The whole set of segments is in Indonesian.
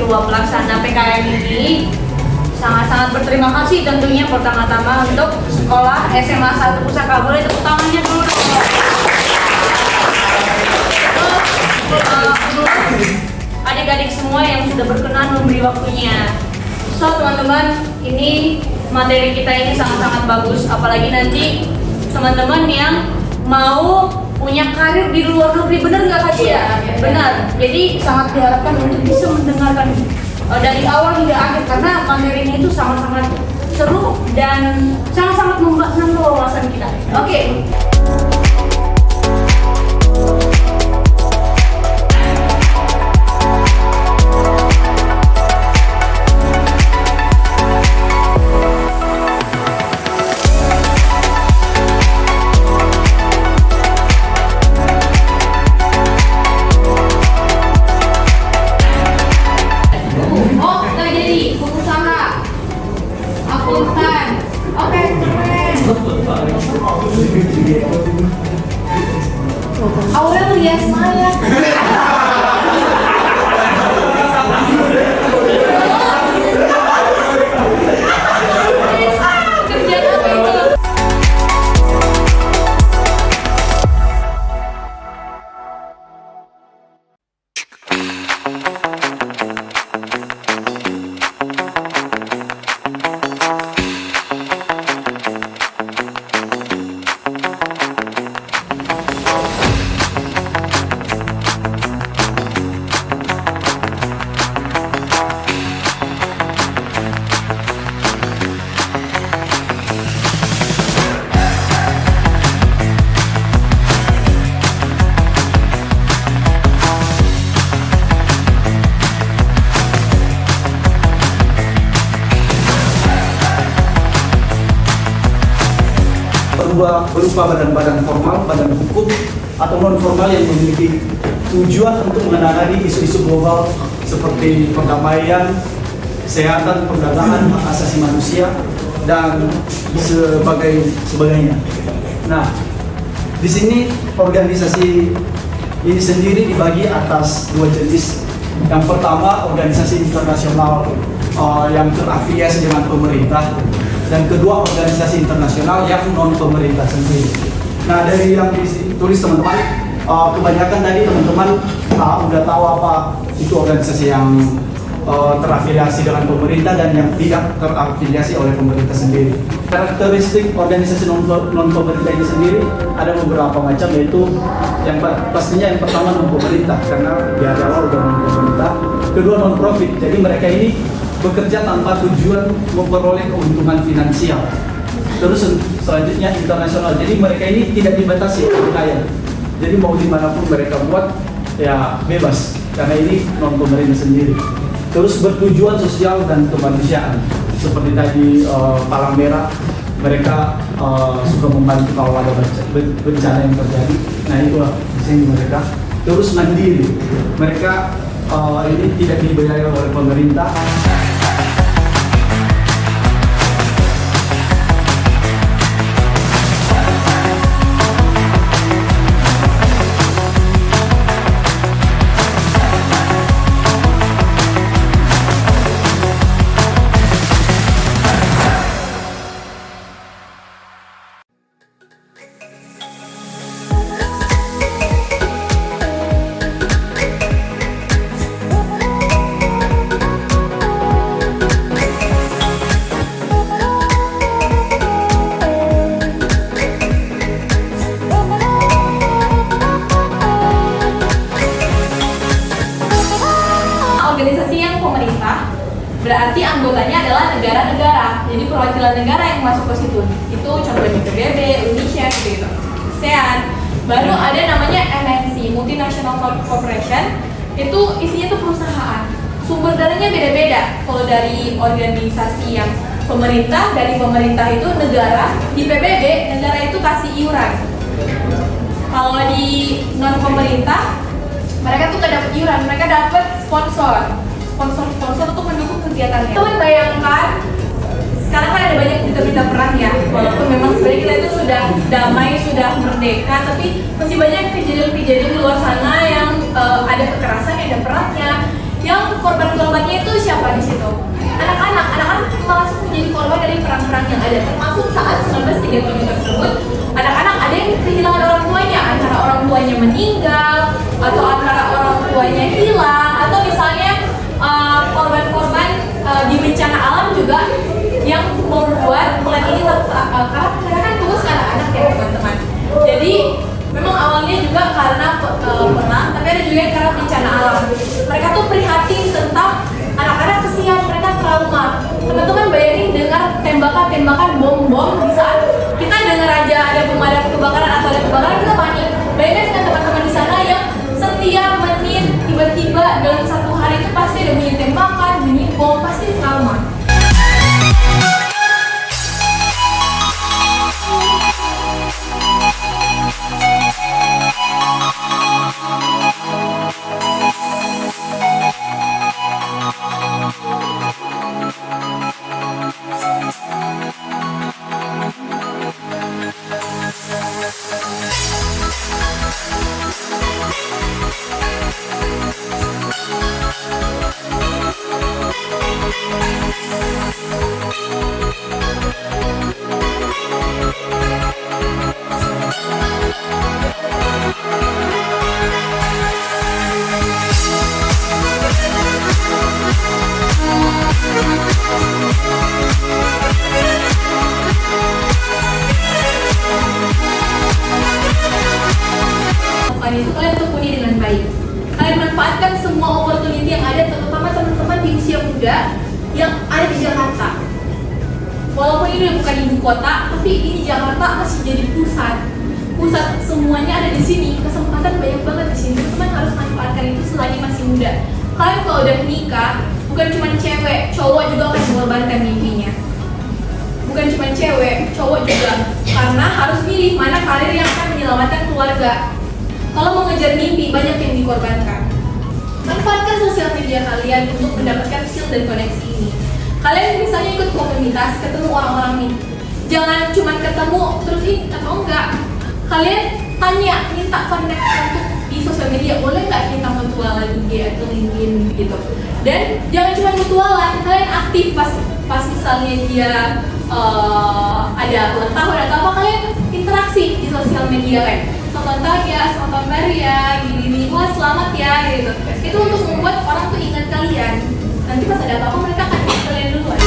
Ketua Pelaksana PKM ini sangat-sangat berterima kasih tentunya pertama-tama untuk sekolah SMA 1 Pusaka. Boleh tepuk tangannya dulu dong. Adik-adik semua yang sudah berkenan memberi waktunya. So teman-teman, ini materi kita ini sangat-sangat bagus. Apalagi nanti teman-teman yang mau punya karir di luar negeri, benar nggak Kak Cia? Benar. Jadi sangat diharapkan untuk bisa mendengarkan dari awal hingga akhir karena materinya itu sangat-sangat seru dan sangat-sangat menambah wawasan kita. Oke. Aurelia Maya. berupa badan-badan formal, badan hukum, atau non-formal yang memiliki tujuan untuk menangani isu-isu global seperti perdamaian, kesehatan, perdagangan, hak asasi manusia, dan sebagainya. Nah, di sini organisasi ini sendiri dibagi atas dua jenis. Yang pertama, organisasi internasional yang terafiliasi dengan pemerintah, dan kedua organisasi internasional yang non pemerintah sendiri. Nah, dari yang ditulis teman-teman, kebanyakan tadi teman-teman udah tahu apa itu organisasi yang terafiliasi dengan pemerintah dan yang tidak terafiliasi oleh pemerintah sendiri. Karakteristik organisasi non pemerintah ini sendiri ada beberapa macam, yaitu yang pastinya yang pertama non pemerintah karena di awal udah non pemerintah. Kedua non profit, jadi mereka ini bekerja tanpa tujuan memperoleh keuntungan finansial. Terus selanjutnya internasional, jadi mereka ini tidak dibatasi wilayah. Jadi mau dimanapun mereka buat ya bebas, karena ini non pemerintah sendiri. Terus bertujuan sosial dan kemanusiaan, seperti tadi Palang Merah, mereka suka membantu kalau ada bencana yang terjadi. Nah itulah di sini mereka. Terus mandiri, mereka ini tidak dibayar oleh pemerintah. Organisasi yang pemerintah berarti anggotanya adalah negara-negara, jadi perwakilan negara yang masuk ke situ. Itu contohnya PBB, UNICEF gitu, ASEAN. Baru ada namanya MNC, Multinational Corporation. Itu isinya tuh perusahaan. Sumber dananya beda-beda. Kalau dari organisasi yang pemerintah, dari pemerintah itu negara, di PBB negara itu kasih iuran. Kalau di non pemerintah mereka tuh gak dapat iuran, mereka dapat sponsor untuk mendukung kegiatannya. Teman bayangkan, sekarang kan ada banyak berita-berita perang ya, walaupun memang sebenarnya kita itu sudah damai, sudah merdeka, tapi masih banyak kejadian-kejadian di luar sana yang ada kekerasan, ada perangnya, yang korban-korbannya itu siapa di situ? Anak-anak langsung menjadi korban dari perang-perang yang ada, termasuk saat 1937 tersebut. Anak-anak ada yang kehilangan orang tuanya, antara orang tuanya meninggal, atau antara orang tuanya hilang, atau misalnya korban-korban di bencana alam juga yang membuat bulan ini karena kan fokus ke anak-anak ya teman-teman. Jadi memang awalnya juga karena perang, tapi ada juga yang karena bencana alam. Mereka tuh prihatin tentang anak-anak, kesian, mereka trauma. Teman-teman bayangin dengar tembakan-tembakan bom-bom di saat kita dengar aja ada pemadam kebakaran atau ada kebakaran, kita panik. Bayangin dengan teman-teman di sana yang setiap menit tiba-tiba dalam satu hari itu pasti ada bunyi tembakan, bunyi bom, pasti trauma. Itu kalian tekuni dengan baik. Kalian manfaatkan semua opportunity yang ada, terutama teman-teman di usia muda yang ada di Jakarta. Walaupun ini bukan ibu kota, tapi ini Jakarta masih jadi pusat semuanya ada di sini. Kesempatan banyak banget di sini. Teman-teman harus manfaatkan itu selagi masih muda. Kalian kalau udah nikah, bukan cuma cewek, cowok juga akan mengorbankan mimpinya. Bukan cuma cewek, cowok juga. Karena harus milih mana karir yang akan menyelamatkan keluarga. Kalau mau ngejar mimpi, banyak yang dikorbankan. Manfaatkan sosial media kalian untuk mendapatkan skill dan koneksi ini. Kalian misalnya ikut komunitas, ketemu orang-orang nih. Jangan cuma ketemu terus ini atau enggak. Kalian tanya, minta connect untuk di sosial media. Boleh nggak kita mutualan IG atau LinkedIn gitu. Dan jangan cuma mutualan, kalian aktif pas misalnya dia ada ulang tahun atau apa, kalian interaksi di sosial media kan. Selamat tahun ya, selamat tahun baru ya, gini-gini, wah selamat ya gitu. Itu untuk membuat orang tuh ingat kalian. Nanti pas ada apa-apa mereka akan ingat kalian duluan.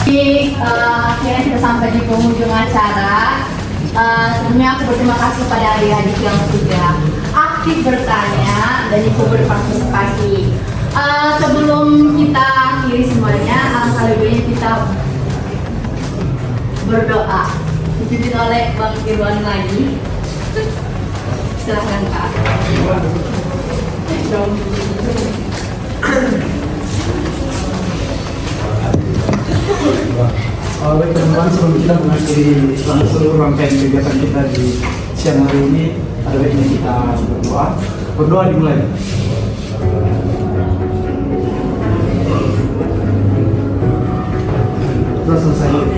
Jadi akhirnya kita sampai di penghujung acara. Sebelumnya aku berterima kasih kepada adik-adik yang sudah aktif bertanya dan ikut berpartisipasi. Sebelum kita akhiri semuanya, alangkah lebih baiknya kita berdoa. Dipimpin oleh Bang Irwan lagi. Silahkan Kak. Baik teman-teman, sebelum kita mengakhiri seluruh rangkaian kegiatan kita di siang hari ini, ada baiknya kita berdoa. Berdoa dimulai. Terus selesai.